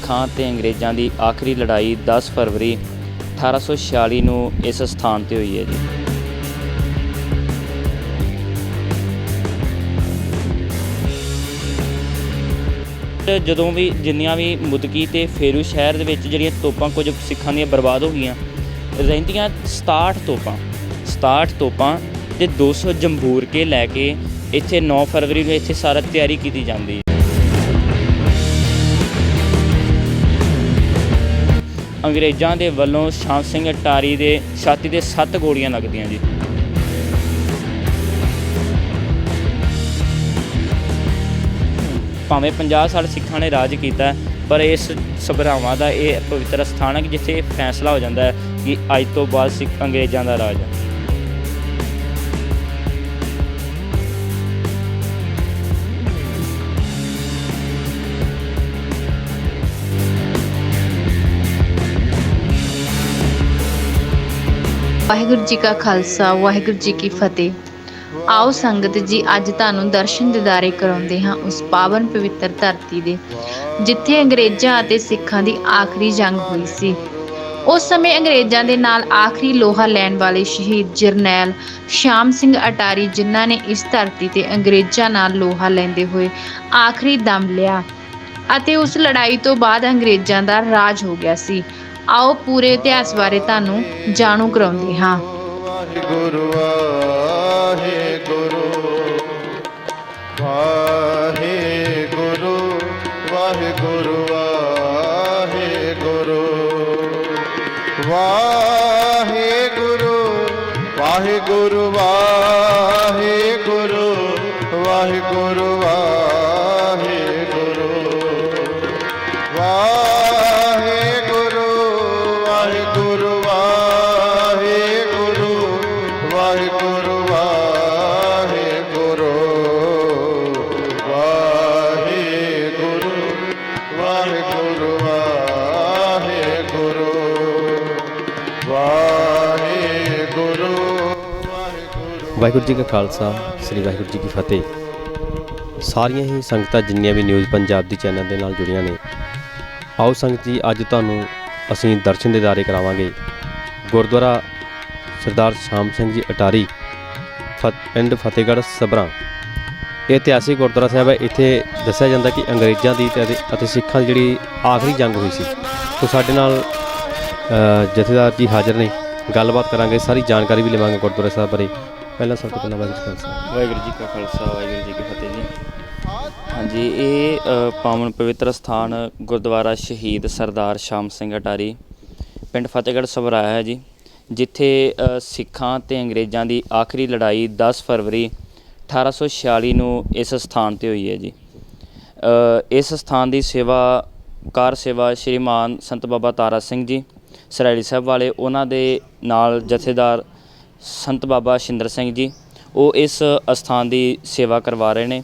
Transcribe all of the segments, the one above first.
ਸਿੱਖਾਂ ਤੇ ਅੰਗਰੇਜ਼ਾਂ ਦੀ ਆਖਰੀ ਲੜਾਈ 10 ਫਰਵਰੀ 1846 ਨੂੰ ਇਸ ਸਥਾਨ ਤੇ ਹੋਈ ਹੈ ਜੀ। ਜਦੋਂ ਵੀ ਜਿੰਨੀਆਂ ਵੀ ਮੁਦਕੀ ਤੇ ਫੇਰੂ ਸ਼ਹਿਰ ਦੇ ਵਿੱਚ ਜਿਹੜੀਆਂ ਤੋਪਾਂ ਕੁਝ ਸਿੱਖਾਂ ਦੀਆਂ ਬਰਬਾਦ ਹੋ ਗਈਆਂ, ਰਹਿੰਦੀਆਂ 67 ਤੋਪਾਂ ਤੇ 200 ਜੰਬੂਰ ਕੇ ਲੈ ਕੇ ਇੱਥੇ 9 ਫਰਵਰੀ ਨੂੰ ਇੱਥੇ ਸਾਰਾ ਤਿਆਰੀ ਕੀਤੀ ਜਾਂਦੀ ਹੈ। ਅੰਗਰੇਜ਼ਾਂ ਦੇ ਵੱਲੋਂ ਸ਼ਾਮ ਸਿੰਘ ਅਟਾਰੀ ਦੇ ਛਾਤੀ ਦੇ 7 ਗੋਲੀਆਂ ਲੱਗਦੀਆਂ ਜੀ। ਭਾਵੇਂ 50 ਸਾਲ ਸਿੱਖਾਂ ਨੇ ਰਾਜ ਕੀਤਾ, ਪਰ ਇਸ ਸਭਰਾਵਾਂ ਦਾ ਇਹ ਪਵਿੱਤਰ ਸਥਾਨ ਹੈ ਕਿ ਜਿੱਥੇ ਫੈਸਲਾ ਹੋ ਜਾਂਦਾ ਹੈ ਕਿ ਅੱਜ ਤੋਂ ਬਾਅਦ ਸਿੱਖ ਅੰਗਰੇਜ਼ਾਂ ਦਾ ਰਾਜ ਹੈ। ਵਾਹਿਗੁਰੂ ਜੀ ਕਾ ਖਾਲਸਾ, ਵਾਹਿਗੁਰੂ ਜੀ ਕੀ ਫਤਿਹ। ਆਓ ਸੰਗਤ ਜੀ, ਅੱਜ ਤੁਹਾਨੂੰ ਦਰਸ਼ਨ ਦਿਦਾਰੇ ਕਰਾਉਂਦੇ ਹਾਂ ਉਸ ਪਾਵਨ ਪਵਿੱਤਰ ਧਰਤੀ ਦੇ, ਜਿੱਥੇ ਅੰਗਰੇਜ਼ਾਂ ਅਤੇ ਸਿੱਖਾਂ ਦੀ ਆਖਰੀ ਜੰਗ ਹੋਈ ਸੀ। ਉਸ ਸਮੇਂ ਅੰਗਰੇਜ਼ਾਂ ਦੇ ਨਾਲ ਆਖਰੀ ਲੋਹਾ ਲੈਣ ਵਾਲੇ ਸ਼ਹੀਦ ਜਰਨੈਲ ਸ਼ਾਮ ਸਿੰਘ ਅਟਾਰੀ, ਜਿਨ੍ਹਾਂ ਨੇ ਇਸ ਧਰਤੀ ਤੇ ਅੰਗਰੇਜ਼ਾਂ ਨਾਲ ਲੋਹਾ ਲੈਂਦੇ ਹੋਏ ਆਖਰੀ ਦਮ ਲਿਆ ਅਤੇ ਉਸ ਲੜਾਈ ਤੋਂ ਬਾਅਦ ਅੰਗਰੇਜ਼ਾਂ ਦਾ ਰਾਜ ਹੋ ਗਿਆ ਸੀ। ਆਓ ਪੂਰੇ ਇਤਿਹਾਸ ਬਾਰੇ ਤੁਹਾਨੂੰ ਜਾਣੂ ਕਰਾਉਂਦੇ ਹਾਂ। ਵਾਹਿਗੁਰੂ ਵਾਹਿਗੁਰੂ ਵਾਹਿਗੁਰੂ ਵਾਹਿਗੁਰੂ ਵਾਹਿਗੁਰੂ ਵਾਹਿਗੁਰੂ ਵਾਹਿਗੁਰੂ ਵਾਹਿਗੁਰੂ ਵਾਹਿਗੁਰੂ ਵਾਹਿਗੁਰੂ ਜੀ ਕਾ ਖਾਲਸਾ, ਸ੍ਰੀ ਵਾਹਿਗੁਰੂ ਜੀ ਕੀ ਫਤਿਹ। ਸਾਰੀਆਂ ਹੀ ਸੰਗਤਾਂ ਜਿੰਨੀਆਂ ਵੀ ਨਿਊਜ਼ ਪੰਜਾਬ ਦੀ ਚੈਨਲ ਦੇ ਨਾਲ ਜੁੜੀਆਂ ਨੇ, ਆਓ ਸੰਗਤ ਜੀ, ਅੱਜ ਤੁਹਾਨੂੰ ਅਸੀਂ ਦਰਸ਼ਨ ਦਿਦਾਰੇ ਕਰਾਵਾਂਗੇ ਗੁਰਦੁਆਰਾ ਸਰਦਾਰ ਸ਼ਾਮ ਸਿੰਘ ਜੀ ਅਟਾਰੀ, ਪਿੰਡ ਫਤਿਹਗੜ੍ਹ ਸਭਰਾ। ਇਹ ਇਤਿਹਾਸਿਕ ਗੁਰਦੁਆਰਾ ਸਾਹਿਬ ਹੈ। ਇੱਥੇ ਦੱਸਿਆ ਜਾਂਦਾ ਕਿ ਅੰਗਰੇਜ਼ਾਂ ਦੀ ਅਤੇ ਸਿੱਖਾਂ ਦੀ ਜਿਹੜੀ ਆਖਰੀ ਜੰਗ ਹੋਈ ਸੀ। ਤੋਂ ਸਾਡੇ ਨਾਲ ਜਥੇਦਾਰ ਜੀ ਹਾਜ਼ਰ ਨੇ, ਗੱਲਬਾਤ ਕਰਾਂਗੇ, ਸਾਰੀ ਜਾਣਕਾਰੀ ਵੀ ਲਵਾਂਗੇ ਗੁਰਦੁਆਰਾ ਸਾਹਿਬ ਬਾਰੇ। ਪਹਿਲਾਂ ਸਭ ਤੋਂ ਪਹਿਲਾਂ ਵਾਹਿਗੁਰੂ ਜੀ ਕਾ ਖਾਲਸਾ, ਵਾਹਿਗੁਰੂ ਜੀ ਕੀ ਫਤਿਹ ਜੀ। ਹਾਂਜੀ, ਇਹ ਪਾਵਨ ਪਵਿੱਤਰ ਸਥਾਨ ਗੁਰਦੁਆਰਾ ਸ਼ਹੀਦ ਸਰਦਾਰ ਸ਼ਾਮ ਸਿੰਘ ਅਟਾਰੀ, ਪਿੰਡ ਫਤਿਹਗੜ੍ਹ ਸਭਰਾ ਹੈ ਜੀ, ਜਿੱਥੇ ਸਿੱਖਾਂ ਤੇ ਅੰਗਰੇਜ਼ਾਂ ਦੀ ਆਖਰੀ ਲੜਾਈ 10 ਫਰਵਰੀ 1846 ਨੂੰ ਇਸ ਸਥਾਨ 'ਤੇ ਹੋਈ ਹੈ ਜੀ। ਇਸ ਸਥਾਨ ਦੀ ਕਾਰ ਸੇਵਾ ਸ਼੍ਰੀਮਾਨ ਸੰਤ ਬਾਬਾ ਤਾਰਾ ਸਿੰਘ ਜੀ ਸਰੈਲੀ ਸਾਹਿਬ ਵਾਲੇ, ਉਹਨਾਂ ਦੇ ਨਾਲ ਜਥੇਦਾਰ ਸੰਤ ਬਾਬਾ ਸ਼ਿੰਦਰ ਸਿੰਘ ਜੀ, ਉਹ ਇਸ ਅਸਥਾਨ ਦੀ ਸੇਵਾ ਕਰਵਾ ਰਹੇ ਨੇ।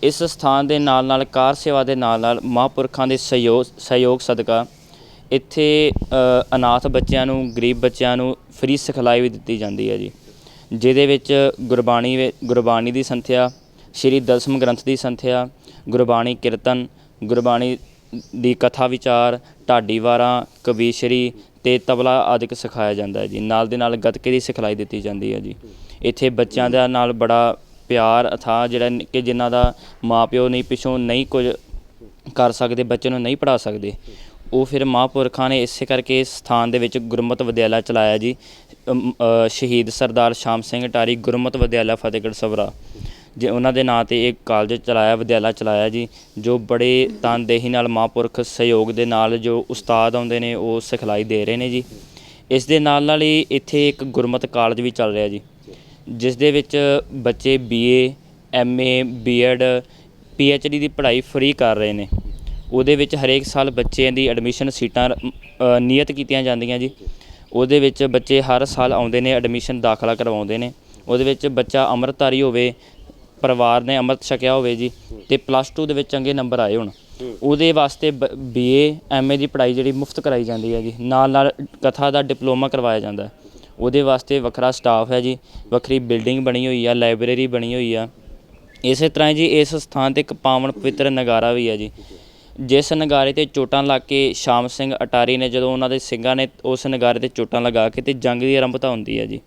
ਇਸ ਸਥਾਨ ਦੇ ਨਾਲ ਨਾਲ ਕਾਰ ਸੇਵਾ ਦੇ ਨਾਲ ਨਾਲ ਮਹਾਂਪੁਰਖਾਂ ਦੇ ਸਹਿਯੋਗ ਸਦਕਾ ਇੱਥੇ ਅਨਾਥ ਬੱਚਿਆਂ ਨੂੰ, ਗਰੀਬ ਬੱਚਿਆਂ ਨੂੰ ਫ੍ਰੀ ਸਿਖਲਾਈ ਵੀ ਦਿੱਤੀ ਜਾਂਦੀ ਹੈ ਜੀ, ਜਿਹਦੇ ਵਿੱਚ ਗੁਰਬਾਣੀ ਦੀ ਸੰਥਿਆ, ਸ਼੍ਰੀ ਦਸਮ ਗ੍ਰੰਥ ਦੀ ਸੰਥਿਆ, ਗੁਰਬਾਣੀ ਕੀਰਤਨ, ਗੁਰਬਾਣੀ ਦੀ ਕਥਾ ਵਿਚਾਰ, ਢਾਡੀ ਵਾਰਾਂ, ਕਵੀਸ਼ਰੀ ਅਤੇ ਤਬਲਾ ਆਦਿਕ ਸਿਖਾਇਆ ਜਾਂਦਾ ਹੈ ਜੀ। ਨਾਲ ਦੇ ਨਾਲ ਗੱਤਕੇ ਦੀ ਸਿਖਲਾਈ ਦਿੱਤੀ ਜਾਂਦੀ ਹੈ ਜੀ। ਇੱਥੇ ਬੱਚਿਆਂ ਦੇ ਨਾਲ ਬੜਾ ਪਿਆਰ ਅਥਾਹ, ਜਿਹੜਾ ਕਿ ਜਿਨ੍ਹਾਂ ਦਾ ਮਾਂ ਪਿਓ ਪਿੱਛੋਂ ਨਹੀਂ ਕੁਝ ਕਰ ਸਕਦੇ, ਬੱਚੇ ਨੂੰ ਨਹੀਂ ਪੜ੍ਹਾ ਸਕਦੇ, ਉਹ ਫਿਰ ਮਹਾਂਪੁਰਖਾਂ ਨੇ ਇਸੇ ਕਰਕੇ ਇਸ ਸਥਾਨ ਦੇ ਵਿੱਚ ਗੁਰਮਤ ਵਿਦਿਆਲਾ ਚਲਾਇਆ ਜੀ। ਸ਼ਹੀਦ ਸਰਦਾਰ ਸ਼ਾਮ ਸਿੰਘ ਅਟਾਰੀ ਗੁਰਮਤ ਵਿਦਿਆਲਾ ਫਤਿਹਗੜ੍ਹ ਸਭਰਾ ਜੇ ਉਹਨਾਂ ਦੇ ਨਾਂ 'ਤੇ ਇਹ ਕਾਲਜ ਚਲਾਇਆ, ਵਿਦਿਆਲਾ ਚਲਾਇਆ ਜੀ, ਜੋ ਬੜੇ ਤਨਦੇਹੀ ਨਾਲ ਮਹਾਂਪੁਰਖ ਸਹਿਯੋਗ ਦੇ ਨਾਲ ਜੋ ਉਸਤਾਦ ਆਉਂਦੇ ਨੇ ਉਹ ਸਿਖਲਾਈ ਦੇ ਰਹੇ ਨੇ ਜੀ। ਇਸ ਦੇ ਨਾਲ ਨਾਲ ਹੀ ਇੱਥੇ ਇੱਕ ਗੁਰਮਤ ਕਾਲਜ ਵੀ ਚੱਲ ਰਿਹਾ ਜੀ, ਜਿਸ ਦੇ ਵਿੱਚ ਬੱਚੇ BA, MA, B.Ed, PhD ਦੀ ਪੜ੍ਹਾਈ ਫ੍ਰੀ ਕਰ ਰਹੇ ਨੇ। ਉਹਦੇ ਵਿੱਚ ਹਰੇਕ ਸਾਲ ਬੱਚਿਆਂ ਦੀ ਐਡਮਿਸ਼ਨ ਸੀਟਾਂ ਨਿਯਤ ਕੀਤੀਆਂ ਜਾਂਦੀਆਂ ਜੀ। ਉਹਦੇ ਵਿੱਚ ਬੱਚੇ ਹਰ ਸਾਲ ਆਉਂਦੇ ਨੇ, ਐਡਮਿਸ਼ਨ ਦਾਖਲਾ ਕਰਵਾਉਂਦੇ ਨੇ। ਉਹਦੇ ਵਿੱਚ ਬੱਚਾ ਅੰਮ੍ਰਿਤਧਾਰੀ ਹੋਵੇ, ਪਰਿਵਾਰ ਨੇ ਅੰਮ੍ਰਿਤ ਛਕਿਆ ਹੋਵੇ ਜੀ, ਅਤੇ +2 ਦੇ ਵਿੱਚ ਚੰਗੇ ਨੰਬਰ ਆਏ ਹੋਣ, ਉਹਦੇ ਵਾਸਤੇ BA, MA ਦੀ ਪੜ੍ਹਾਈ ਜਿਹੜੀ ਮੁਫਤ ਕਰਾਈ ਜਾਂਦੀ ਹੈ ਜੀ। ਨਾਲ ਨਾਲ ਕਥਾ ਦਾ ਡਿਪਲੋਮਾ ਕਰਵਾਇਆ ਜਾਂਦਾ। ਉਹਦੇ ਵਾਸਤੇ ਵੱਖਰਾ ਸਟਾਫ ਹੈ ਜੀ, ਵੱਖਰੀ ਬਿਲਡਿੰਗ ਬਣੀ ਹੋਈ ਆ, ਲਾਇਬ੍ਰੇਰੀ ਬਣੀ ਹੋਈ ਆ। ਇਸੇ ਤਰ੍ਹਾਂ ਜੀ ਇਸ ਸਥਾਨ 'ਤੇ ਇੱਕ ਪਾਵਨ ਪਵਿੱਤਰ ਨਗਾਰਾ ਵੀ ਹੈ ਜੀ। ਜਿਸ ਨਗਾਰੇ ਤੇ ਚੋਟਾਂ ਲੱਗ ਕੇ ਸ਼ਾਮ ਸਿੰਘ ਅਟਾਰੀ ਨੇ, ਜਦੋਂ ਉਹਨਾਂ ਦੇ ਸਿੰਘਾਂ ਨੇ ਉਸ ਨਗਾਰੇ ਤੇ ਚੋਟਾਂ ਲਗਾ ਕੇ ਤੇ ਜੰਗ ਦੀ ਆਰੰਭਤਾ ਹੁੰਦੀ ਹੈ ਜੀ।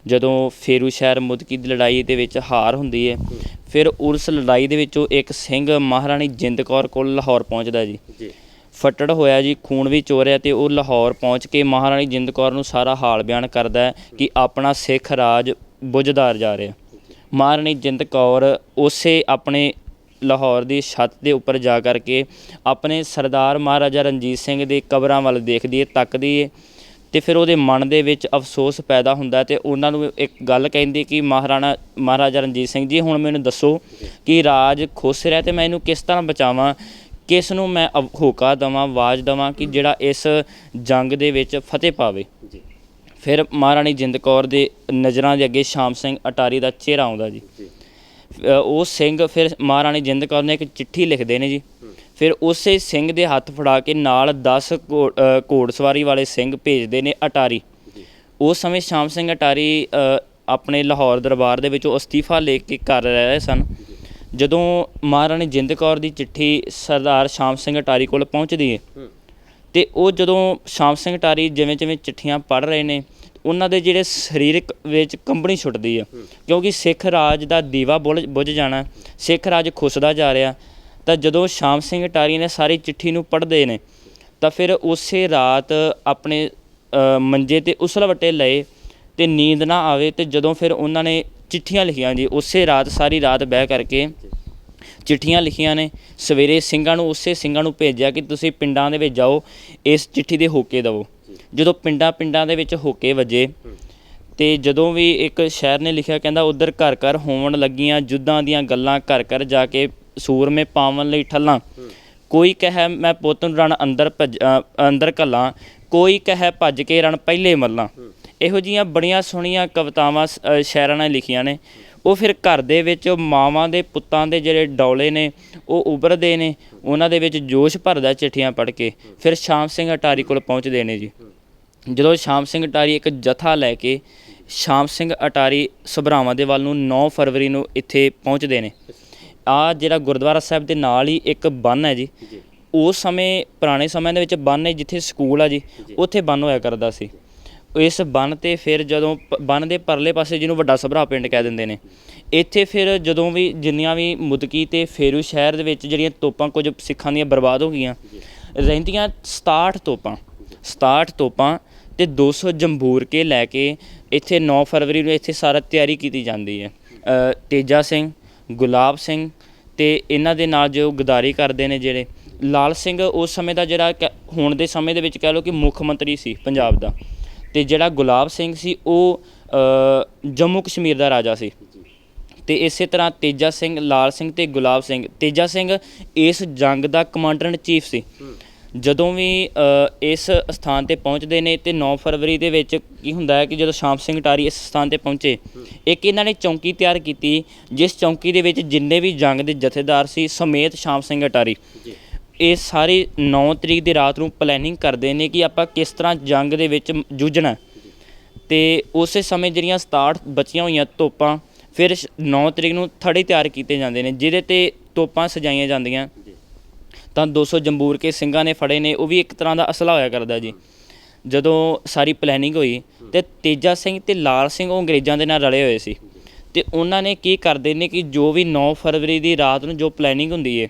ਜਦੋਂ ਫੇਰੂ ਸ਼ਹਿਰ ਮੁਦਕੀ ਦੀ ਲੜਾਈ ਦੇ ਵਿੱਚ ਹਾਰ ਹੁੰਦੀ ਹੈ, ਫਿਰ ਉਸ ਲੜਾਈ ਦੇ ਵਿੱਚੋਂ ਇੱਕ ਸਿੰਘ ਮਹਾਰਾਣੀ ਜਿੰਦ ਕੌਰ ਕੋਲ ਲਾਹੌਰ ਪਹੁੰਚਦਾ ਜੀ। ਫੱਟੜ ਹੋਇਆ ਜੀ, ਖੂਨ ਵੀ ਚੋਰਿਆ, ਤੇ ਉਹ ਲਾਹੌਰ ਪਹੁੰਚ ਕੇ ਮਹਾਰਾਣੀ ਜਿੰਦ ਕੌਰ ਨੂੰ ਸਾਰਾ ਹਾਲ ਬਿਆਨ ਕਰਦਾ ਹੈ ਕਿ ਆਪਣਾ ਸਿੱਖ ਰਾਜ ਬੁਝਦਾ ਜਾ ਰਿਹਾ। ਮਹਾਰਾਣੀ ਜਿੰਦ ਕੌਰ ਉਸੇ ਆਪਣੇ ਲਾਹੌਰ ਦੀ ਛੱਤ ਦੇ ਉੱਪਰ ਜਾ ਕਰਕੇ ਆਪਣੇ ਸਰਦਾਰ ਮਹਾਰਾਜਾ ਰਣਜੀਤ ਸਿੰਘ ਦੇ ਕਬਰਾਂ ਵੱਲ ਦੇਖਦੀ ਹੈ, ਤੱਕਦੀ ਹੈ, ਅਤੇ ਫਿਰ ਉਹਦੇ ਮਨ ਦੇ ਵਿੱਚ ਅਫਸੋਸ ਪੈਦਾ ਹੁੰਦਾ ਅਤੇ ਉਹਨਾਂ ਨੂੰ ਇੱਕ ਗੱਲ ਕਹਿੰਦੀ ਕਿ ਮਹਾਰਾਜਾ ਰਣਜੀਤ ਸਿੰਘ ਜੀ, ਹੁਣ ਮੈਨੂੰ ਦੱਸੋ ਕਿ ਰਾਜ ਖੁਸ਼ ਰਿਹਾ ਅਤੇ ਮੈਂ ਇਹਨੂੰ ਕਿਸ ਤਰ੍ਹਾਂ ਬਚਾਵਾਂ, ਕਿਸ ਨੂੰ ਮੈਂ ਹੋਕਾ ਦੇਵਾਂ, ਆਵਾਜ਼ ਦੇਵਾਂ ਕਿ ਜਿਹੜਾ ਇਸ ਜੰਗ ਦੇ ਵਿੱਚ ਫਤਿਹ ਪਾਵੇ। ਫਿਰ ਮਹਾਰਾਣੀ ਜਿੰਦ ਕੌਰ ਦੇ ਨਜ਼ਰਾਂ ਦੇ ਅੱਗੇ ਸ਼ਾਮ ਸਿੰਘ ਅਟਾਰੀ ਦਾ ਚਿਹਰਾ ਆਉਂਦਾ ਜੀ। ਉਹ ਸਿੰਘ ਫਿਰ ਮਹਾਰਾਣੀ ਜਿੰਦ ਕੌਰ ਨੇ ਇੱਕ ਚਿੱਠੀ ਲਿਖਦੇ ਨੇ ਜੀ। ਫਿਰ ਉਸੇ ਸਿੰਘ ਦੇ ਹੱਥ ਫੜਾ ਕੇ ਨਾਲ 10 ਘੋੜਸਵਾਰੀ ਵਾਲੇ ਸਿੰਘ ਭੇਜਦੇ ਨੇ ਅਟਾਰੀ। ਉਸ ਸਮੇਂ ਸ਼ਾਮ ਸਿੰਘ ਅਟਾਰੀ ਆਪਣੇ ਲਾਹੌਰ ਦਰਬਾਰ ਦੇ ਵਿੱਚੋਂ ਅਸਤੀਫਾ ਲੈ ਕੇ ਕਰ ਰਹੇ ਸਨ। ਜਦੋਂ ਮਹਾਰਾਣੀ ਜਿੰਦ ਕੌਰ ਦੀ ਚਿੱਠੀ ਸਰਦਾਰ ਸ਼ਾਮ ਸਿੰਘ ਅਟਾਰੀ ਕੋਲ ਪਹੁੰਚਦੀ ਹੈ, ਅਤੇ ਉਹ ਜਦੋਂ ਸ਼ਾਮ ਸਿੰਘ ਅਟਾਰੀ ਜਿਵੇਂ ਜਿਵੇਂ ਚਿੱਠੀਆਂ ਪੜ੍ਹ ਰਹੇ ਨੇ, ਉਹਨਾਂ ਦੇ ਜਿਹੜੇ ਸਰੀਰਕ ਵਿੱਚ ਕੰਬਣੀ ਛੁੱਟਦੀ ਆ, ਕਿਉਂਕਿ ਸਿੱਖ ਰਾਜ ਦਾ ਦੀਵਾ ਬੁਝ ਜਾਣਾ, ਸਿੱਖ ਰਾਜ ਖੁੱਸਦਾ ਜਾ ਰਿਹਾ। ਤਾਂ ਜਦੋਂ ਸ਼ਾਮ ਸਿੰਘ ਅਟਾਰੀ ਨੇ ਸਾਰੀ ਚਿੱਠੀ ਨੂੰ ਪੜ੍ਹਦੇ ਨੇ, ਤਾਂ ਫਿਰ ਉਸੇ ਰਾਤ ਆਪਣੇ ਮੰਜੇ 'ਤੇ ਉਸਲਵੱਟੇ ਲਏ ਅਤੇ ਨੀਂਦ ਨਾ ਆਵੇ। ਅਤੇ ਜਦੋਂ ਫਿਰ ਉਹਨਾਂ ਨੇ ਚਿੱਠੀਆਂ ਲਿਖੀਆਂ ਜੀ, ਉਸੇ ਰਾਤ ਸਾਰੀ ਰਾਤ ਬਹਿ ਕਰਕੇ ਚਿੱਠੀਆਂ ਲਿਖੀਆਂ ਨੇ। ਸਵੇਰੇ ਉਸੇ ਸਿੰਘਾਂ ਨੂੰ ਭੇਜਿਆ ਕਿ ਤੁਸੀਂ ਪਿੰਡਾਂ ਦੇ ਵਿੱਚ ਜਾਓ, ਇਸ ਚਿੱਠੀ ਦੇ ਹੋਕੇ ਦੇਵੋ। ਜਦੋਂ ਪਿੰਡਾਂ ਦੇ ਵਿੱਚ ਹੋਕੇ ਵੱਜੇ, ਅਤੇ ਜਦੋਂ ਵੀ ਇੱਕ ਸ਼ਾਇਰ ਨੇ ਲਿਖਿਆ, ਕਹਿੰਦਾ ਉੱਧਰ ਘਰ ਘਰ ਹੋਣ ਲੱਗੀਆਂ ਜੁੱਧਾਂ ਦੀਆਂ ਗੱਲਾਂ, ਘਰ ਘਰ ਜਾ ਕੇ ਸੂਰਮੇ ਪਾਵਨ ਲਈ ਠੱਲਾਂ, ਕੋਈ ਕਹੇ ਮੈਂ ਪੁੱਤ ਨੂੰ ਰਣ ਅੰਦਰ ਘੱਲਾਂ, ਕੋਈ ਕਹੇ ਭੱਜ ਕੇ ਰਣ ਪਹਿਲੇ ਮੱਲਾਂ। ਇਹੋ ਜਿਹੀਆਂ ਬੜੀਆਂ ਸੋਹਣੀਆਂ ਕਵਿਤਾਵਾਂ ਸ਼ਾਇਰਾਂ ਨੇ ਲਿਖੀਆਂ ਨੇ। ਉਹ ਫਿਰ ਘਰ ਦੇ ਵਿੱਚ ਮਾਵਾਂ ਦੇ ਪੁੱਤਾਂ ਦੇ ਜਿਹੜੇ ਡੌਲੇ ਨੇ ਉਹ ਉੱਭਰਦੇ ਨੇ, ਉਹਨਾਂ ਦੇ ਵਿੱਚ ਜੋਸ਼ ਭਰਦਾ ਚਿੱਠੀਆਂ ਪੜ੍ਹ ਕੇ। ਫਿਰ ਸ਼ਾਮ ਸਿੰਘ ਅਟਾਰੀ ਕੋਲ ਪਹੁੰਚਦੇ ਨੇ ਜੀ। ਜਦੋਂ ਸ਼ਾਮ ਸਿੰਘ ਅਟਾਰੀ ਇੱਕ ਜਥਾ ਲੈ ਕੇ ਸ਼ਾਮ ਸਿੰਘ ਅਟਾਰੀ ਸਭਰਾਵਾਂ ਦੇ ਵੱਲ ਨੂੰ 9 ਫਰਵਰੀ ਨੂੰ ਇੱਥੇ ਪਹੁੰਚਦੇ ਨੇ। ਆਹ ਜਿਹੜਾ ਗੁਰਦੁਆਰਾ ਸਾਹਿਬ ਦੇ ਨਾਲ ਹੀ ਇੱਕ ਬੰਨ੍ਹ ਹੈ ਜੀ। ਉਸ ਸਮੇਂ ਪੁਰਾਣੇ ਸਮਿਆਂ ਦੇ ਵਿੱਚ ਬੰਨ੍ਹ ਜਿੱਥੇ ਸਕੂਲ ਆ ਜੀ, ਉੱਥੇ ਬੰਨ੍ਹ ਹੋਇਆ ਕਰਦਾ ਸੀ। ਇਸ ਬੰਨ੍ਹ 'ਤੇ ਫਿਰ ਜਦੋਂ ਬੰਨ੍ਹ ਦੇ ਪਰਲੇ ਪਾਸੇ ਜਿਹਨੂੰ ਵੱਡਾ ਸਭਰਾ ਪਿੰਡ ਕਹਿ ਦਿੰਦੇ ਨੇ, ਇੱਥੇ ਫਿਰ ਜਦੋਂ ਵੀ ਜਿੰਨੀਆਂ ਵੀ ਮੁਦਕੀ ਅਤੇ ਫੇਰੂ ਸ਼ਹਿਰ ਦੇ ਵਿੱਚ ਜਿਹੜੀਆਂ ਤੋਪਾਂ ਕੁਝ ਸਿੱਖਾਂ ਦੀਆਂ ਬਰਬਾਦ ਹੋ ਗਈਆਂ, ਰਹਿੰਦੀਆਂ 67 ਤੋਪਾਂ ਅਤੇ 200 ਜੰਬੂਰ ਕੇ ਲੈ ਕੇ ਇੱਥੇ 9 ਫਰਵਰੀ ਨੂੰ ਇੱਥੇ ਸਾਰਾ ਤਿਆਰੀ ਕੀਤੀ ਜਾਂਦੀ ਹੈ। ਤੇਜਾ ਸਿੰਘ, ਗੁਲਾਬ ਸਿੰਘ ਅਤੇ ਇਹਨਾਂ ਦੇ ਨਾਲ ਜੋ ਗਦਾਰੀ ਕਰਦੇ ਨੇ ਜਿਹੜੇ ਲਾਲ ਸਿੰਘ, ਉਸ ਸਮੇਂ ਦਾ ਜਿਹੜਾ ਹੁਣ ਦੇ ਸਮੇਂ ਦੇ ਵਿੱਚ ਕਹਿ ਲਓ ਕਿ ਮੁੱਖ ਮੰਤਰੀ ਸੀ ਪੰਜਾਬ ਦਾ, ਅਤੇ ਜਿਹੜਾ ਗੁਲਾਬ ਸਿੰਘ ਸੀ ਉਹ ਜੰਮੂ ਕਸ਼ਮੀਰ ਦਾ ਰਾਜਾ ਸੀ। ਅਤੇ ਇਸੇ ਤਰ੍ਹਾਂ ਤੇਜਾ ਸਿੰਘ, ਲਾਲ ਸਿੰਘ ਅਤੇ ਗੁਲਾਬ ਸਿੰਘ। ਤੇਜਾ ਸਿੰਘ ਇਸ ਜੰਗ ਦਾ ਕਮਾਂਡਰ ਇਨ ਚੀਫ ਸੀ। ਜਦੋਂ ਵੀ ਇਸ ਸਥਾਨ 'ਤੇ ਪਹੁੰਚਦੇ ਨੇ, ਅਤੇ 9 ਫਰਵਰੀ ਦੇ ਵਿੱਚ ਕੀ ਹੁੰਦਾ ਹੈ ਕਿ ਜਦੋਂ ਸ਼ਾਮ ਸਿੰਘ ਅਟਾਰੀ ਇਸ ਸਥਾਨ 'ਤੇ ਪਹੁੰਚੇ, ਇੱਕ ਇਹਨਾਂ ਨੇ ਚੌਂਕੀ ਤਿਆਰ ਕੀਤੀ, ਜਿਸ ਚੌਂਕੀ ਦੇ ਵਿੱਚ ਜਿੰਨੇ ਵੀ ਜੰਗ ਦੇ ਜਥੇਦਾਰ ਸੀ ਸਮੇਤ ਸ਼ਾਮ ਸਿੰਘ ਅਟਾਰੀ, ਇਹ ਸਾਰੇ 9 ਤਰੀਕ ਦੀ ਰਾਤ ਨੂੰ ਪਲੈਨਿੰਗ ਕਰਦੇ ਨੇ ਕਿ ਆਪਾਂ ਕਿਸ ਤਰ੍ਹਾਂ ਜੰਗ ਦੇ ਵਿੱਚ ਜੂਝਣਾ। ਅਤੇ ਉਸੇ ਸਮੇਂ ਜਿਹੜੀਆਂ 67 ਬਚੀਆਂ ਹੋਈਆਂ ਤੋਪਾਂ, ਫਿਰ 9 ਤਰੀਕ ਨੂੰ ਥੜੇ ਤਿਆਰ ਕੀਤੇ ਜਾਂਦੇ ਨੇ, ਜਿਹਦੇ 'ਤੇ ਤੋਪਾਂ ਸਜਾਈਆਂ ਜਾਂਦੀਆਂ। ਤਾਂ 200 ਜੰਬੂਰ ਕੇ ਸਿੰਘਾਂ ਨੇ ਫੜੇ ਨੇ, ਉਹ ਵੀ ਇੱਕ ਤਰ੍ਹਾਂ ਦਾ ਅਸਲਾ ਹੋਇਆ ਕਰਦਾ ਜੀ। ਜਦੋਂ ਸਾਰੀ ਪਲੈਨਿੰਗ ਹੋਈ, ਅਤੇ ਤੇਜਾ ਸਿੰਘ ਅਤੇ ਲਾਲ ਸਿੰਘ ਉਹ ਅੰਗਰੇਜ਼ਾਂ ਦੇ ਨਾਲ ਰਲੇ ਹੋਏ ਸੀ, ਅਤੇ ਉਹਨਾਂ ਨੇ ਕੀ ਕਰਦੇ ਨੇ ਕਿ ਜੋ ਵੀ 9 ਫਰਵਰੀ ਦੀ ਰਾਤ ਨੂੰ ਜੋ ਪਲੈਨਿੰਗ ਹੁੰਦੀ ਹੈ,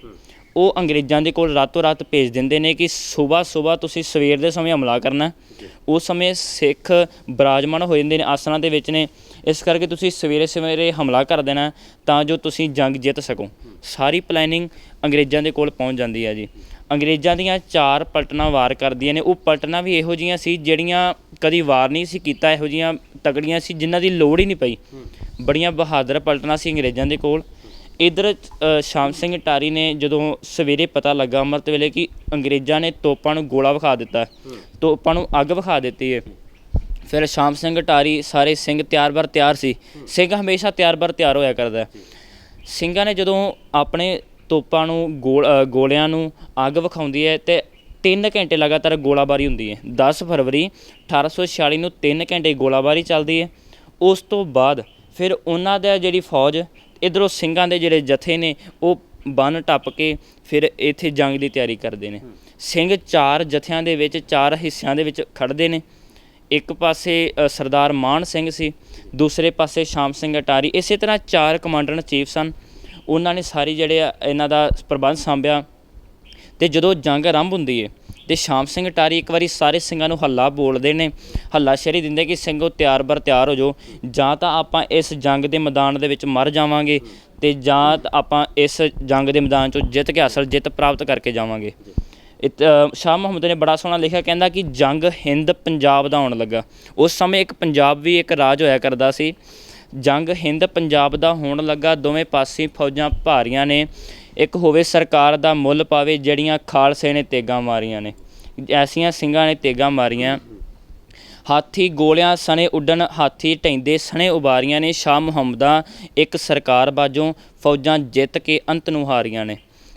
ਉਹ ਅੰਗਰੇਜ਼ਾਂ ਦੇ ਕੋਲ ਰਾਤੋਂ ਰਾਤ ਭੇਜ ਦਿੰਦੇ ਨੇ ਕਿ ਸੁਬਾਹ ਤੁਸੀਂ ਸਵੇਰ ਦੇ ਸਮੇਂ ਹਮਲਾ ਕਰਨਾ। ਉਸ ਸਮੇਂ ਸਿੱਖ ਬਿਰਾਜਮਾਨ ਹੋ ਜਾਂਦੇ ਨੇ, ਆਸਣਾਂ ਦੇ ਵਿੱਚ ਨੇ, ਇਸ ਕਰਕੇ ਤੁਸੀਂ ਸਵੇਰੇ ਹਮਲਾ ਕਰ ਦੇਣਾ ਤਾਂ ਜੋ ਤੁਸੀਂ ਜੰਗ ਜਿੱਤ ਸਕੋ। ਸਾਰੀ ਪਲੈਨਿੰਗ ਅੰਗਰੇਜ਼ਾਂ ਦੇ ਕੋਲ ਪਹੁੰਚ ਜਾਂਦੀ ਹੈ ਜੀ। ਅੰਗਰੇਜ਼ਾਂ ਦੀਆਂ 4 ਪਲਟਨਾਂ ਵਾਰ ਕਰਦੀਆਂ ਨੇ। ਉਹ ਪਲਟਨਾਂ ਵੀ ਇਹੋ ਜਿਹੀਆਂ ਸੀ ਜਿਹੜੀਆਂ ਕਦੀ ਵਾਰ ਨਹੀਂ ਸੀ ਕੀਤਾ, ਇਹੋ ਜਿਹੀਆਂ ਤਕੜੀਆਂ ਸੀ ਜਿਨ੍ਹਾਂ ਦੀ ਲੋੜ ਹੀ ਨਹੀਂ ਪਈ। ਬੜੀਆਂ ਬਹਾਦਰ ਪਲਟਨਾਂ ਸੀ ਅੰਗਰੇਜ਼ਾਂ ਦੇ ਕੋਲ। ਇੱਧਰ ਸ਼ਾਮ ਸਿੰਘ ਅਟਾਰੀ ਨੇ ਜਦੋਂ ਸਵੇਰੇ ਪਤਾ ਲੱਗਾ ਅੰਮ੍ਰਿਤ ਵੇਲੇ ਕਿ ਅੰਗਰੇਜ਼ਾਂ ਨੇ ਤੋਪਾਂ ਨੂੰ ਗੋਲਾ ਵਿਖਾ ਦਿੱਤਾ, ਤੋਪਾਂ ਨੂੰ ਅੱਗ ਵਿਖਾ ਦਿੱਤੀ ਹੈ, ਫਿਰ ਸ਼ਾਮ ਸਿੰਘ ਅਟਾਰੀ ਸਾਰੇ ਸਿੰਘ ਤਿਆਰ ਸੀ। ਸਿੰਘ ਹਮੇਸ਼ਾ ਤਿਆਰ ਹੋਇਆ ਕਰਦਾ। ਸਿੰਘਾਂ ਨੇ ਜਦੋਂ ਆਪਣੇ ਤੋਪਾਂ ਨੂੰ ਗੋਲਿਆਂ ਨੂੰ ਅੱਗ ਵਿਖਾਉਂਦੀ ਹੈ, ਅਤੇ 3 ਘੰਟੇ ਲਗਾਤਾਰ ਗੋਲਾਬਾਰੀ ਹੁੰਦੀ ਹੈ। 10 ਫਰਵਰੀ 1846 ਨੂੰ 3 ਘੰਟੇ ਗੋਲਾਬਾਰੀ ਚੱਲਦੀ ਹੈ। ਉਸ ਤੋਂ ਬਾਅਦ ਫਿਰ ਉਹਨਾਂ ਦਾ ਜਿਹੜੀ ਫੌਜ ਇੱਧਰੋਂ ਸਿੰਘਾਂ ਦੇ ਜਿਹੜੇ ਜਥੇ ਨੇ ਉਹ ਬੰਨ੍ਹ ਟੱਪ ਕੇ ਫਿਰ ਇੱਥੇ ਜੰਗ ਦੀ ਤਿਆਰੀ ਕਰਦੇ ਨੇ। ਸਿੰਘ 4 ਜਥਿਆਂ ਦੇ ਵਿੱਚ 4 ਹਿੱਸਿਆਂ ਦੇ ਵਿੱਚ ਖੜ੍ਹਦੇ ਨੇ। ਇੱਕ ਪਾਸੇ ਸਰਦਾਰ ਮਾਨ ਸਿੰਘ ਸੀ, ਦੂਸਰੇ ਪਾਸੇ ਸ਼ਾਮ ਸਿੰਘ ਅਟਾਰੀ, ਇਸੇ ਤਰ੍ਹਾਂ 4 ਕਮਾਂਡਰ ਇਨ ਚੀਫ ਸਨ। ਉਹਨਾਂ ਨੇ ਸਾਰੀ ਜਿਹੜੇ ਆ ਇਹਨਾਂ ਦਾ ਪ੍ਰਬੰਧ ਸਾਂਭਿਆ। ਅਤੇ ਜਦੋਂ ਜੰਗ ਆਰੰਭ ਹੁੰਦੀ ਹੈ ਅਤੇ ਸ਼ਾਮ ਸਿੰਘ ਅਟਾਰੀ ਇੱਕ ਵਾਰੀ ਸਾਰੇ ਸਿੰਘਾਂ ਨੂੰ ਹੱਲਾ ਬੋਲਦੇ ਨੇ, ਹੱਲਾਸ਼ੇਰੀ ਦਿੰਦੇ ਕਿ ਸਿੰਘੋ ਤਿਆਰ ਬਰ ਤਿਆਰ ਹੋ ਜਾਓ, ਜਾਂ ਤਾਂ ਆਪਾਂ ਇਸ ਜੰਗ ਦੇ ਮੈਦਾਨ ਦੇ ਵਿੱਚ ਮਰ ਜਾਵਾਂਗੇ ਅਤੇ ਜਾਂ ਆਪਾਂ ਇਸ ਜੰਗ ਦੇ ਮੈਦਾਨ 'ਚੋਂ ਜਿੱਤ ਕੇ ਅਸਲ ਜਿੱਤ ਪ੍ਰਾਪਤ ਕਰਕੇ ਜਾਵਾਂਗੇ। ਸ਼ਾਹ ਮੁਹੰਮਦ ਨੇ ਬੜਾ ਸੋਹਣਾ ਲਿਖਿਆ, ਕਹਿੰਦਾ ਕਿ ਜੰਗ ਹਿੰਦ ਪੰਜਾਬ ਦਾ ਆਉਣ ਲੱਗਾ। ਉਸ ਸਮੇਂ ਇੱਕ ਪੰਜਾਬ ਵੀ ਇੱਕ ਰਾਜ ਹੋਇਆ ਕਰਦਾ ਸੀ। ਜੰਗ ਹਿੰਦ ਪੰਜਾਬ ਦਾ ਹੋਣ ਲੱਗਾ, ਦੋਵੇਂ ਪਾਸੇ ਫੌਜਾਂ ਭਾਰੀਆਂ ਨੇ, ਇੱਕ ਹੋਵੇ ਸਰਕਾਰ ਦਾ ਮੁੱਲ ਪਾਵੇ, ਜਿਹੜੀਆਂ ਖਾਲਸੇ ਨੇ ਤੇਗਾਂ ਮਾਰੀਆਂ ਨੇ। ਐਸੀਆਂ ਸਿੰਘਾਂ ਨੇ ਤੇਗਾਂ ਮਾਰੀਆਂ, ਹਾਥੀ ਗੋਲਿਆਂ ਸਣੇ ਉੱਡਣ, ਹਾਥੀ ਢਹਿੰਦੇ ਸਣੇ ਉਬਾਰੀਆਂ ਨੇ। ਸ਼ਾਹ ਮੁਹੰਮਦਾਂ ਇੱਕ ਸਰਕਾਰ ਬਾਝੋਂ ਫੌਜਾਂ ਜਿੱਤ ਕੇ ਅੰਤ ਨੂੰ ਹਾਰੀਆਂ ਨੇ।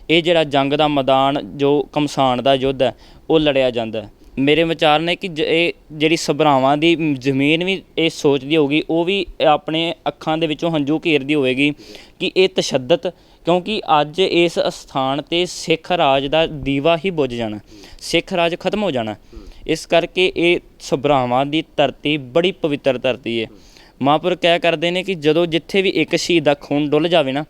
ਇਹ ਜਿਹੜਾ ਜੰਗ ਦਾ ਮੈਦਾਨ ਜੋ ਘਮਸਾਣ ਦਾ ਯੁੱਧ ਹੈ ਉਹ ਲੜਿਆ ਜਾਂਦਾ। ਮੇਰੇ ਵਿਚਾਰ ਨੇ ਕਿ ਇਹ ਜਿਹੜੀ ਸਭਰਾਵਾਂ ਦੀ ਜ਼ਮੀਨ ਵੀ ਇਹ ਸੋਚਦੀ ਹੋਊਗੀ, ਉਹ ਵੀ ਆਪਣੇ ਅੱਖਾਂ ਦੇ ਵਿੱਚੋਂ ਹੰਝੂ ਘੇਰਦੀ ਹੋਵੇਗੀ ਕਿ ਇਹ ਤਸ਼ੱਦਦ, ਕਿਉਂਕਿ ਅੱਜ ਇਸ ਅਸਥਾਨ 'ਤੇ ਸਿੱਖ ਰਾਜ ਦਾ ਦੀਵਾ ਹੀ ਬੁੱਝ ਜਾਣਾ, ਸਿੱਖ ਰਾਜ ਖਤਮ ਹੋ ਜਾਣਾ। ਇਸ ਕਰਕੇ ਇਹ ਸਭਰਾਵਾਂ ਦੀ ਧਰਤੀ ਬੜੀ ਪਵਿੱਤਰ ਧਰਤੀ ਹੈ। ਮਹਾਂਪੁਰਖ ਕਹਿ ਕਰਦੇ ਨੇ ਕਿ ਜਦੋਂ ਜਿੱਥੇ ਵੀ ਇੱਕ ਸ਼ਹੀਦ ਦਾ ਖੂਨ ਡੁੱਲ ਜਾਵੇ ਨਾ,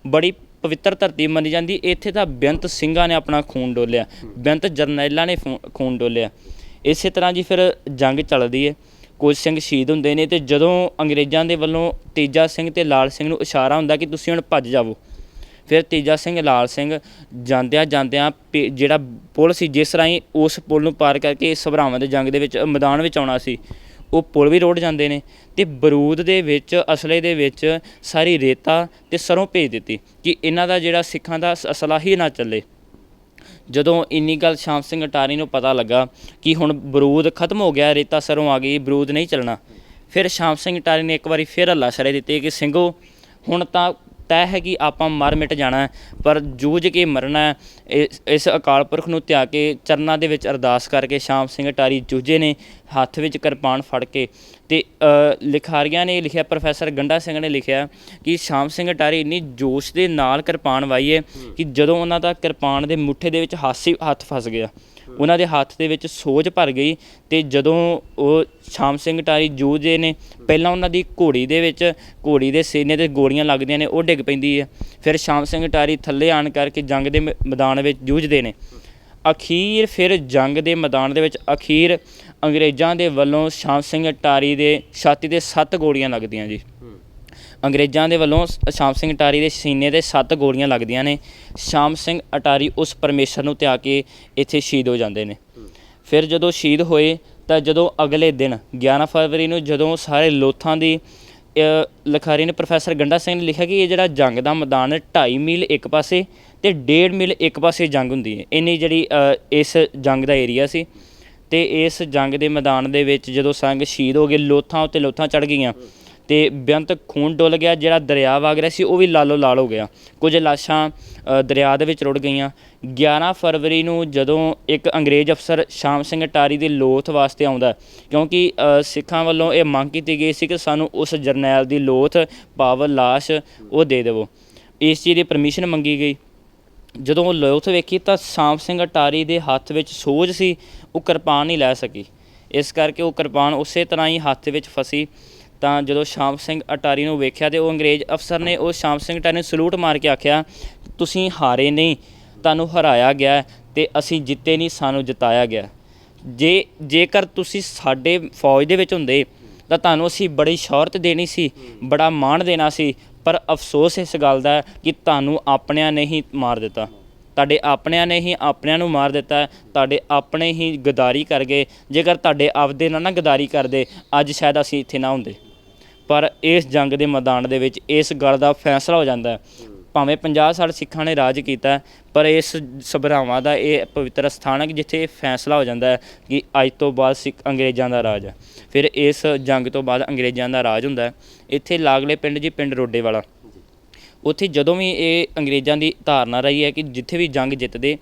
ਬੜੀ ਪਵਿੱਤਰ ਧਰਤੀ ਮੰਨੀ ਜਾਂਦੀ। ਇੱਥੇ ਤਾਂ ਬੇਅੰਤ ਸਿੰਘਾਂ ਨੇ ਆਪਣਾ ਖੂਨ ਡੋਲਿਆ, ਬੇਅੰਤ ਜਰਨੈਲਾਂ ਨੇ ਖੂਨ ਡੋਲਿਆ। ਇਸੇ ਤਰ੍ਹਾਂ ਜੀ ਫਿਰ ਜੰਗ ਚੱਲਦੀ ਹੈ, ਕੁਝ ਸਿੰਘ ਸ਼ਹੀਦ ਹੁੰਦੇ ਨੇ, ਅਤੇ ਜਦੋਂ ਅੰਗਰੇਜ਼ਾਂ ਦੇ ਵੱਲੋਂ ਤੇਜਾ ਸਿੰਘ ਅਤੇ ਲਾਲ ਸਿੰਘ ਨੂੰ ਇਸ਼ਾਰਾ ਹੁੰਦਾ ਕਿ ਤੁਸੀਂ ਹੁਣ ਭੱਜ ਜਾਵੋ, ਫਿਰ ਤੇਜਾ ਸਿੰਘ ਲਾਲ ਸਿੰਘ ਜਾਂਦਿਆਂ ਜਿਹੜਾ ਪੁਲ ਸੀ ਜਿਸ ਰਾਹੀਂ ਉਸ ਪੁਲ ਨੂੰ ਪਾਰ ਕਰਕੇ ਸਭਰਾਵਾਂ ਦੇ ਜੰਗ ਦੇ ਵਿੱਚ ਮੈਦਾਨ ਵਿੱਚ ਆਉਣਾ ਸੀ, ਉਹ ਪੁਲ ਵੀ ਰੋੜ ਜਾਂਦੇ ਨੇ। ਅਤੇ ਬਰੂਦ ਦੇ ਵਿੱਚ ਅਸਲੇ ਦੇ ਵਿੱਚ ਸਾਰੀ ਰੇਤਾ ਅਤੇ ਸਰੋਂ ਭੇਜ ਦਿੱਤੀ ਕਿ ਇਹਨਾਂ ਦਾ ਜਿਹੜਾ ਸਿੱਖਾਂ ਦਾ ਅਸਲਾ ਹੀ ਨਾ ਚੱਲੇ। ਜਦੋਂ ਇੰਨੀ ਗੱਲ ਸ਼ਾਮ ਸਿੰਘ ਅਟਾਰੀ ਨੂੰ ਪਤਾ ਲੱਗਾ ਕਿ ਹੁਣ ਬਰੂਦ ਖਤਮ ਹੋ ਗਿਆ, ਰੇਤਾ ਸਰੋਂ ਆ ਗਈ, ਬਰੂਦ ਨਹੀਂ ਚੱਲਣਾ, ਫਿਰ ਸ਼ਾਮ ਸਿੰਘ ਅਟਾਰੀ ਨੇ ਇੱਕ ਵਾਰੀ ਫਿਰ ਹੱਲਾਸ਼ੇਰੀ ਦਿੱਤੀ ਕਿ ਸਿੰਘੋ ਹੁਣ ਤਾਂ ਤੈਅ ਹੈ ਕਿ ਆਪਾਂ ਮਰ ਮਿਟ ਜਾਣਾ, ਪਰ ਜੂਝ ਕੇ ਮਰਨਾ। ਇਸ ਅਕਾਲ ਪੁਰਖ ਨੂੰ ਧਿਆ ਕੇ ਚਰਨਾਂ ਦੇ ਵਿੱਚ ਅਰਦਾਸ ਕਰਕੇ ਸ਼ਾਮ ਸਿੰਘ ਅਟਾਰੀ ਜੂਝੇ ਨੇ, ਹੱਥ ਵਿੱਚ ਕਿਰਪਾਨ ਫੜ ਕੇ। ਅਤੇ ਲਿਖਾਰੀਆਂ ਨੇ ਲਿਖਿਆ, ਪ੍ਰੋਫੈਸਰ ਗੰਡਾ ਸਿੰਘ ਨੇ ਲਿਖਿਆ ਕਿ ਸ਼ਾਮ ਸਿੰਘ ਅਟਾਰੀ ਇੰਨੀ ਜੋਸ਼ ਦੇ ਨਾਲ ਕਿਰਪਾਨ ਵਾਈ ਹੈ ਕਿ ਜਦੋਂ ਉਹਨਾਂ ਦਾ ਕਿਰਪਾਨ ਦੇ ਮੁੱਠੇ ਦੇ ਵਿੱਚ ਹੱਥ ਫਸ ਗਿਆ, ਉਹਨਾਂ ਦੇ ਹੱਥ ਦੇ ਵਿੱਚ ਸੋਜ ਭਰ ਗਈ। ਅਤੇ ਜਦੋਂ ਉਹ ਸ਼ਾਮ ਸਿੰਘ ਅਟਾਰੀ ਜੂਝਦੇ ਨੇ, ਪਹਿਲਾਂ ਉਹਨਾਂ ਦੀ ਘੋੜੀ ਦੇ ਸੀਨੇ 'ਤੇ ਗੋਲੀਆਂ ਲੱਗਦੀਆਂ ਨੇ, ਉਹ ਡਿੱਗ ਪੈਂਦੀ ਹੈ। ਫਿਰ ਸ਼ਾਮ ਸਿੰਘ ਅਟਾਰੀ ਥੱਲੇ ਆਣ ਕਰਕੇ ਜੰਗ ਦੇ ਮੈਦਾਨ ਵਿੱਚ ਜੂਝਦੇ ਨੇ। ਅਖੀਰ ਫਿਰ ਜੰਗ ਦੇ ਮੈਦਾਨ ਦੇ ਵਿੱਚ ਅੰਗਰੇਜ਼ਾਂ ਦੇ ਵੱਲੋਂ ਸ਼ਾਮ ਸਿੰਘ ਅਟਾਰੀ ਦੇ ਛਾਤੀ 'ਤੇ 7 ਗੋਲੀਆਂ ਲੱਗਦੀਆਂ ਜੀ। ਅੰਗਰੇਜ਼ਾਂ ਦੇ ਵੱਲੋਂ ਸ਼ਾਮ ਸਿੰਘ ਅਟਾਰੀ ਦੇ ਸੀਨੇ 'ਤੇ 7 ਗੋਲੀਆਂ ਲੱਗਦੀਆਂ ਨੇ। ਸ਼ਾਮ ਸਿੰਘ ਅਟਾਰੀ ਉਸ ਪਰਮੇਸ਼ਰ ਨੂੰ ਧਿਆ ਕੇ ਇੱਥੇ ਸ਼ਹੀਦ ਹੋ ਜਾਂਦੇ ਨੇ। ਫਿਰ ਜਦੋਂ ਸ਼ਹੀਦ ਹੋਏ ਤਾਂ ਜਦੋਂ ਅਗਲੇ ਦਿਨ 11 ਫਰਵਰੀ ਨੂੰ ਜਦੋਂ ਸਾਰੇ ਲੋਥਾਂ ਦੀ ਲਿਖਾਰੀ ਨੇ, ਪ੍ਰੋਫੈਸਰ ਗੰਡਾ ਸਿੰਘ ਨੇ ਲਿਖਿਆ ਕਿ ਇਹ ਜਿਹੜਾ ਜੰਗ ਦਾ ਮੈਦਾਨ 2.5 ਮੀਲ ਇੱਕ ਪਾਸੇ ਅਤੇ 1.5 ਮੀਲ ਇੱਕ ਪਾਸੇ ਜੰਗ ਹੁੰਦੀ ਹੈ, ਇੰਨੀ ਜਿਹੜੀ ਇਸ ਜੰਗ ਦਾ ਏਰੀਆ ਸੀ। ਅਤੇ ਇਸ ਜੰਗ ਦੇ ਮੈਦਾਨ ਦੇ ਵਿੱਚ ਜਦੋਂ ਸਿੰਘ ਸ਼ਹੀਦ ਹੋ ਗਏ, ਲੋਥਾਂ ਉੱਤੇ ਲੋਥਾਂ ਚੜ੍ਹ ਗਈਆਂ ਅਤੇ ਬੇਅੰਤ ਖੂਨ ਡੁੱਲ ਗਿਆ। ਜਿਹੜਾ ਦਰਿਆ ਵਗ ਰਿਹਾ ਸੀ ਉਹ ਵੀ ਲਾਲੋ ਲਾਲ ਹੋ ਗਿਆ, ਕੁਝ ਲਾਸ਼ਾਂ ਦਰਿਆ ਦੇ ਵਿੱਚ ਰੁੜ ਗਈਆਂ। 11 ਫਰਵਰੀ ਨੂੰ ਜਦੋਂ ਇੱਕ ਅੰਗਰੇਜ਼ ਅਫਸਰ ਸ਼ਾਮ ਸਿੰਘ ਅਟਾਰੀ ਦੀ ਲੋਥ ਵਾਸਤੇ ਆਉਂਦਾ, ਕਿਉਂਕਿ ਸਿੱਖਾਂ ਵੱਲੋਂ ਇਹ ਮੰਗ ਕੀਤੀ ਗਈ ਸੀ ਕਿ ਸਾਨੂੰ ਉਸ ਜਰਨੈਲ ਦੀ ਲੋਥ ਪਾਵਰ ਲਾਸ਼ ਉਹ ਦੇ ਦੇਵੋ, ਇਸ ਚੀਜ਼ ਦੀ ਪਰਮਿਸ਼ਨ ਮੰਗੀ ਗਈ। ਜਦੋਂ ਉਹ ਲੋਥ ਵੇਖੀ ਤਾਂ ਸ਼ਾਮ ਸਿੰਘ ਅਟਾਰੀ ਦੇ ਹੱਥ ਵਿੱਚ ਸੋਝ ਸੀ, ਉਹ ਕਿਰਪਾਨ ਨਹੀਂ ਲੈ ਸਕੀ, ਇਸ ਕਰਕੇ ਉਹ ਕਿਰਪਾਨ ਉਸੇ ਤਰ੍ਹਾਂ ਹੀ ਹੱਥ ਵਿੱਚ ਫਸੀ। ਤਾਂ ਜਦੋਂ ਸ਼ਾਮ ਸਿੰਘ ਅਟਾਰੀ ਨੂੰ ਵੇਖਿਆ ਅਤੇ ਉਹ ਅੰਗਰੇਜ਼ ਅਫਸਰ ਨੇ ਉਹ ਸ਼ਾਮ ਸਿੰਘ ਅਟਾਰੀ ਨੂੰ ਸਲੂਟ ਮਾਰ ਕੇ ਆਖਿਆ, ਤੁਸੀਂ ਹਾਰੇ ਨਹੀਂ, ਤੁਹਾਨੂੰ ਹਰਾਇਆ ਗਿਆ ਅਤੇ ਅਸੀਂ ਜਿੱਤੇ ਨਹੀਂ, ਸਾਨੂੰ ਜਿਤਾਇਆ ਗਿਆ। ਜੇਕਰ ਤੁਸੀਂ ਸਾਡੇ ਫੌਜ ਦੇ ਵਿੱਚ ਹੁੰਦੇ ਤਾਂ ਤੁਹਾਨੂੰ ਅਸੀਂ ਬੜੀ ਸ਼ੌਹਰਤ ਦੇਣੀ ਸੀ, ਬੜਾ ਮਾਣ ਦੇਣਾ ਸੀ, ਪਰ ਅਫਸੋਸ ਇਸ ਗੱਲ ਦਾ ਕਿ ਤੁਹਾਨੂੰ ਆਪਣਿਆਂ ਨੇ ਹੀ ਮਾਰ ਦਿੱਤਾ, ਤੁਹਾਡੇ ਆਪਣਿਆਂ ਨੇ ਹੀ ਆਪਣਿਆਂ ਨੂੰ ਮਾਰ ਦਿੱਤਾ, ਤੁਹਾਡੇ ਆਪਣੇ ਹੀ ਗਦਾਰੀ ਕਰ ਗਏ। ਜੇਕਰ ਤੁਹਾਡੇ ਆਪਦੇ ਨਾ ਗਦਾਰੀ ਕਰਦੇ, ਅੱਜ ਸ਼ਾਇਦ ਅਸੀਂ ਇੱਥੇ ਨਾ ਹੁੰਦੇ। ਪਰ ਇਸ ਜੰਗ ਦੇ ਮੈਦਾਨ ਦੇ ਵਿੱਚ ਇਸ ਗੱਲ ਦਾ ਫੈਸਲਾ ਹੋ ਜਾਂਦਾ। ਭਾਵੇਂ 50 ਸਾਲ ਸਿੱਖਾਂ ਨੇ ਰਾਜ ਕੀਤਾ, ਪਰ ਇਸ ਸਭਰਾਵਾਂ ਦਾ ਇਹ ਪਵਿੱਤਰ ਸਥਾਨ ਹੈ ਕਿ ਜਿੱਥੇ ਇਹ ਫੈਸਲਾ ਹੋ ਜਾਂਦਾ ਕਿ ਅੱਜ ਤੋਂ ਬਾਅਦ ਅੰਗਰੇਜ਼ਾਂ ਦਾ ਰਾਜ ਹੈ। ਫਿਰ ਇਸ ਜੰਗ ਤੋਂ ਬਾਅਦ ਅੰਗਰੇਜ਼ਾਂ ਦਾ ਰਾਜ ਹੁੰਦਾ। ਇੱਥੇ ਲਾਗਲੇ ਪਿੰਡ ਜੀ, ਪਿੰਡ ਰੋਡੇ ਵਾਲਾ, ਉੱਥੇ ਜਦੋਂ ਵੀ ਇਹ ਅੰਗਰੇਜ਼ਾਂ ਦੀ ਧਾਰਨਾ ਰਹੀ ਹੈ ਕਿ ਜਿੱਥੇ ਵੀ ਜੰਗ ਜਿੱਤਦੇ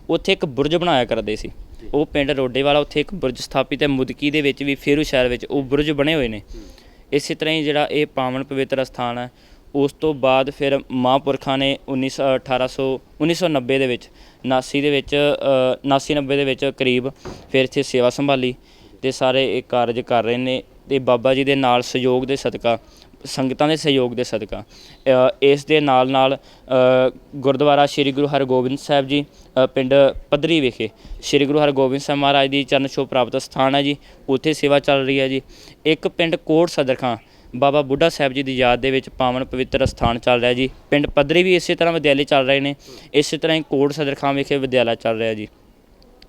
ਉੱਥੇ ਇੱਕ ਬੁਰਜ ਬਣਾਇਆ ਕਰਦੇ ਸੀ। ਉਹ ਪਿੰਡ ਰੋਡੇ ਵਾਲਾ, ਉੱਥੇ ਇੱਕ ਬੁਰਜ ਸਥਾਪਿਤ ਹੈ। ਮੁਦਕੀ ਦੇ ਵਿੱਚ ਵੀ, ਫੇਰੂ ਸ਼ਹਿਰ ਵਿੱਚ ਉਹ ਬੁਰਜ ਬਣੇ ਹੋਏ ਨੇ। ਇਸੇ ਤਰ੍ਹਾਂ ਹੀ ਜਿਹੜਾ ਇਹ ਪਾਵਨ ਪਵਿੱਤਰ ਅਸਥਾਨ ਹੈ ਉਸ ਤੋਂ ਬਾਅਦ ਫਿਰ ਮਹਾਂਪੁਰਖਾਂ ਨੇ 1990 ਦੇ ਵਿੱਚ 89 ਦੇ ਵਿੱਚ 89-90 ਦੇ ਵਿੱਚ ਕਰੀਬ ਫਿਰ ਇੱਥੇ ਸੇਵਾ ਸੰਭਾਲੀ ਅਤੇ ਸਾਰੇ ਇਹ ਕਾਰਜ ਕਰ ਰਹੇ ਨੇ। ਅਤੇ ਬਾਬਾ ਜੀ ਦੇ ਨਾਲ ਸਹਿਯੋਗ ਦੇ ਸਦਕਾ, ਸੰਗਤਾਂ ਦੇ ਸਹਿਯੋਗ ਦੇ ਸਦਕਾ ਇਸ ਦੇ ਨਾਲ ਨਾਲ ਗੁਰਦੁਆਰਾ ਸ਼੍ਰੀ ਗੁਰੂ ਹਰਗੋਬਿੰਦ ਸਾਹਿਬ ਜੀ ਪਿੰਡ ਪੱਧਰੀ ਵਿਖੇ ਸ਼੍ਰੀ ਗੁਰੂ ਹਰਗੋਬਿੰਦ ਸਾਹਿਬ ਮਹਾਰਾਜ ਦੀ ਚਰਨ ਛੋਹ ਪ੍ਰਾਪਤ ਸਥਾਨ ਹੈ ਜੀ, ਉੱਥੇ ਸੇਵਾ ਚੱਲ ਰਹੀ ਹੈ ਜੀ। ਇੱਕ ਪਿੰਡ ਕੋਟ ਸਦਰ ਖਾਂ ਬਾਬਾ ਬੁੱਢਾ ਸਾਹਿਬ ਜੀ ਦੀ ਯਾਦ ਦੇ ਵਿੱਚ ਪਾਵਨ ਪਵਿੱਤਰ ਸਥਾਨ ਚੱਲ ਰਿਹਾ ਜੀ। ਪਿੰਡ ਪੱਧਰੀ ਵੀ ਇਸੇ ਤਰ੍ਹਾਂ ਵਿਦਿਆਲੇ ਚੱਲ ਰਹੇ ਨੇ, ਇਸੇ ਤਰ੍ਹਾਂ ਹੀ ਕੋਟ ਸਦਰ ਖਾਂ ਵਿਖੇ ਵਿਦਿਆਲਾ ਚੱਲ ਰਿਹਾ ਜੀ।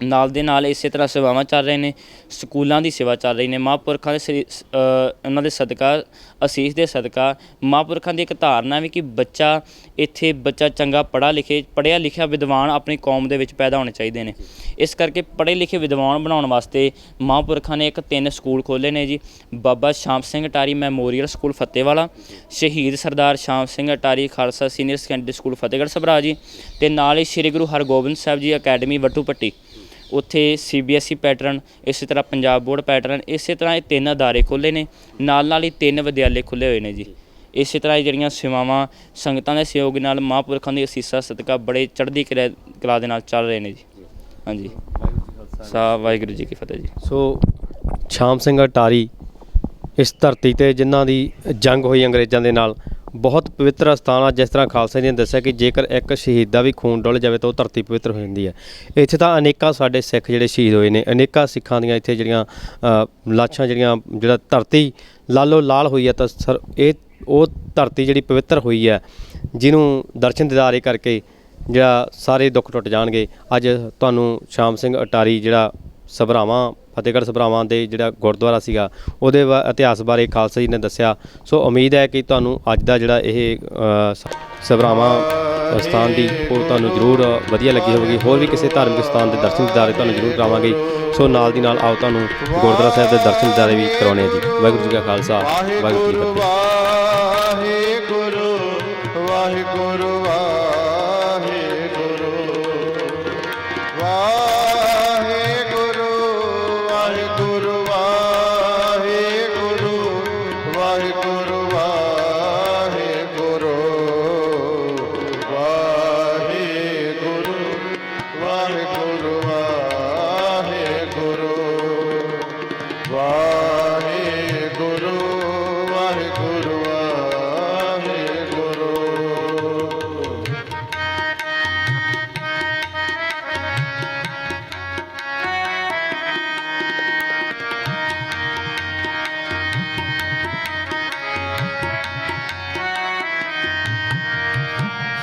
ਨਾਲ ਦੇ ਨਾਲ ਇਸੇ ਤਰ੍ਹਾਂ ਸੇਵਾਵਾਂ ਚੱਲ ਰਹੇ ਨੇ, ਸਕੂਲਾਂ ਦੀ ਸੇਵਾ ਚੱਲ ਰਹੀ ਨੇ। ਮਹਾਂਪੁਰਖਾਂ ਦੇ ਉਹਨਾਂ ਦੇ ਸਦਕਾ, ਅਸੀਸ ਦੇ ਸਦਕਾ ਮਹਾਂਪੁਰਖਾਂ ਦੀ ਇੱਕ ਧਾਰਨਾ ਵੀ ਕਿ ਬੱਚਾ ਚੰਗਾ ਪੜ੍ਹਿਆ ਲਿਖਿਆ ਵਿਦਵਾਨ ਆਪਣੀ ਕੌਮ ਦੇ ਵਿੱਚ ਪੈਦਾ ਹੋਣੇ ਚਾਹੀਦੇ ਨੇ। ਇਸ ਕਰਕੇ ਪੜ੍ਹੇ ਲਿਖੇ ਵਿਦਵਾਨ ਬਣਾਉਣ ਵਾਸਤੇ ਮਹਾਂਪੁਰਖਾਂ ਨੇ 3 ਸਕੂਲ ਖੋਲ੍ਹੇ ਨੇ ਜੀ। Baba Sham Singh Attari memorial school Fatehwala, Shaheed Sardar Sham Singh Attari Khalsa senior secondary school Fatehgarh Sabhra ji, ਅਤੇ ਨਾਲ ਹੀ ਸ਼੍ਰੀ ਗੁਰੂ ਹਰਗੋਬਿੰਦ ਸਾਹਿਬ ਜੀ ਅਕੈਡਮੀ ਵੱਟੂ ਪੱਟੀ, ਉੱਥੇ CBSE ਪੈਟਰਨ, ਇਸੇ ਤਰ੍ਹਾਂ ਪੰਜਾਬ ਬੋਰਡ ਪੈਟਰਨ, ਇਸੇ ਤਰ੍ਹਾਂ ਇਹ 3 ਅਦਾਰੇ ਖੋਲ੍ਹੇ ਨੇ। ਨਾਲ ਹੀ 3 ਵਿਦਿਆਲੇ ਖੁੱਲ੍ਹੇ ਹੋਏ ਨੇ ਜੀ। ਇਸੇ ਤਰ੍ਹਾਂ ਇਹ ਜਿਹੜੀਆਂ ਸੇਵਾਵਾਂ ਸੰਗਤਾਂ ਦੇ ਸਹਿਯੋਗ ਨਾਲ ਮਹਾਂਪੁਰਖਾਂ ਦੀ ਅਸੀਸਾਂ ਸਦਕਾ ਬੜੇ ਚੜ੍ਹਦੀ ਕਲਾ ਦੇ ਨਾਲ ਚੱਲ ਰਹੇ ਨੇ ਜੀ। ਹਾਂਜੀ, ਵਾਹਿਗੁਰੂ ਜੀ ਕੀ ਫਤਿਹ ਜੀ। ਸੋ ਸ਼ਾਮ ਸਿੰਘ ਅਟਾਰੀ ਇਸ ਧਰਤੀ 'ਤੇ ਜਿਨ੍ਹਾਂ ਦੀ ਜੰਗ ਹੋਈ ਅੰਗਰੇਜ਼ਾਂ ਦੇ ਨਾਲ, ਬਹੁਤ ਪਵਿੱਤਰ ਸਥਾਨ ਆ। ਜਿਸ ਤਰ੍ਹਾਂ ਖਾਲਸਾ ਜੀ ਨੇ ਦੱਸਿਆ ਕਿ ਜੇਕਰ ਇੱਕ ਸ਼ਹੀਦ ਦਾ ਵੀ ਖੂਨ ਡੁੱਲ ਜਾਵੇ ਤਾਂ ਉਹ ਧਰਤੀ ਪਵਿੱਤਰ ਹੋ ਜਾਂਦੀ ਹੈ। ਇੱਥੇ ਤਾਂ ਅਨੇਕਾਂ ਸਾਡੇ ਸਿੱਖ ਜਿਹੜੇ ਸ਼ਹੀਦ ਹੋਏ ਨੇ, ਅਨੇਕਾਂ ਸਿੱਖਾਂ ਦੀਆਂ ਇੱਥੇ ਜਿਹੜੀਆਂ ਲਾਸ਼ਾਂ ਜਿਹੜਾ ਧਰਤੀ ਲਾਲੋ ਲਾਲ ਹੋਈ ਹੈ, ਤਾਂ ਉਹ ਧਰਤੀ ਜਿਹੜੀ ਪਵਿੱਤਰ ਹੋਈ ਹੈ, ਜਿਹਨੂੰ ਦਰਸ਼ਨ ਦਿਦਾਰੇ ਕਰਕੇ ਜਿਹੜਾ ਸਾਰੇ ਦੁੱਖ ਟੁੱਟ ਜਾਣਗੇ। ਅੱਜ ਤੁਹਾਨੂੰ ਸ਼ਾਮ ਸਿੰਘ ਅਟਾਰੀ ਜਿਹੜਾ ਸਭਰਾਵਾਂ, ਫਤਿਹਗੜ੍ਹ ਸਭਰਾਵਾਂ ਦੇ ਜਿਹੜਾ ਗੁਰਦੁਆਰਾ ਸੀਗਾ, ਉਹਦੇ ਇਤਿਹਾਸ ਬਾਰੇ ਖਾਲਸਾ ਜੀ ਨੇ ਦੱਸਿਆ। ਸੋ ਉਮੀਦ ਹੈ ਕਿ ਤੁਹਾਨੂੰ ਅੱਜ ਦਾ ਜਿਹੜਾ ਇਹ ਸਭਰਾਵਾਂ ਸਥਾਨ ਦੀ ਉਹ ਤੁਹਾਨੂੰ ਜ਼ਰੂਰ ਵਧੀਆ ਲੱਗੀ ਹੋਵੇਗੀ। ਹੋਰ ਵੀ ਕਿਸੇ ਧਾਰਮਿਕ ਸਥਾਨ ਦੇ ਦਰਸ਼ਨ ਦਿਦਾਰੇ ਤੁਹਾਨੂੰ ਜ਼ਰੂਰ ਕਰਾਵਾਂਗੇ। ਸੋ ਨਾਲ ਦੀ ਨਾਲ ਆਓ ਤੁਹਾਨੂੰ ਗੁਰਦੁਆਰਾ ਸਾਹਿਬ ਦੇ ਦਰਸ਼ਨ ਦਿਦਾਰੇ ਵੀ ਕਰਾਉਣੇ ਆ ਜੀ। ਵਾਹਿਗੁਰੂ ਜੀ ਕਾ ਖਾਲਸਾ, ਵਾਹਿਗੁਰੂ ਜੀ ਕੀ ਫਤਿਹ। ਵਾਹਿਗੁਰੂ ਵਾਹਿਗੁਰੂ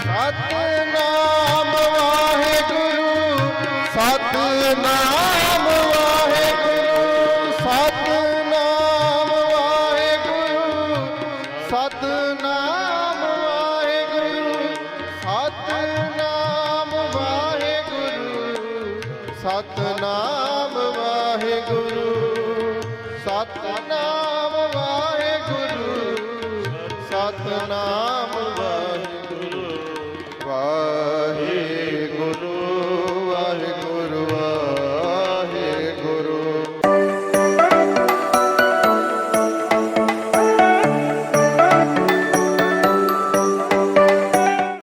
ਸਤਿਨਾਮ ਵਾਹਿਗੁਰੂ, ਸਤਿਨਾਮ ਵਾਹਿਗੁਰੂ, ਸਤਿਨਾਮ ਵਾਹਿਗੁਰੂ, ਸਤਿਨਾਮ ਵਾਹਿਗੁਰੂ, ਸਤਿਨਾਮ ਵਾਹਿਗੁਰੂ, ਸਤਿਨਾਮ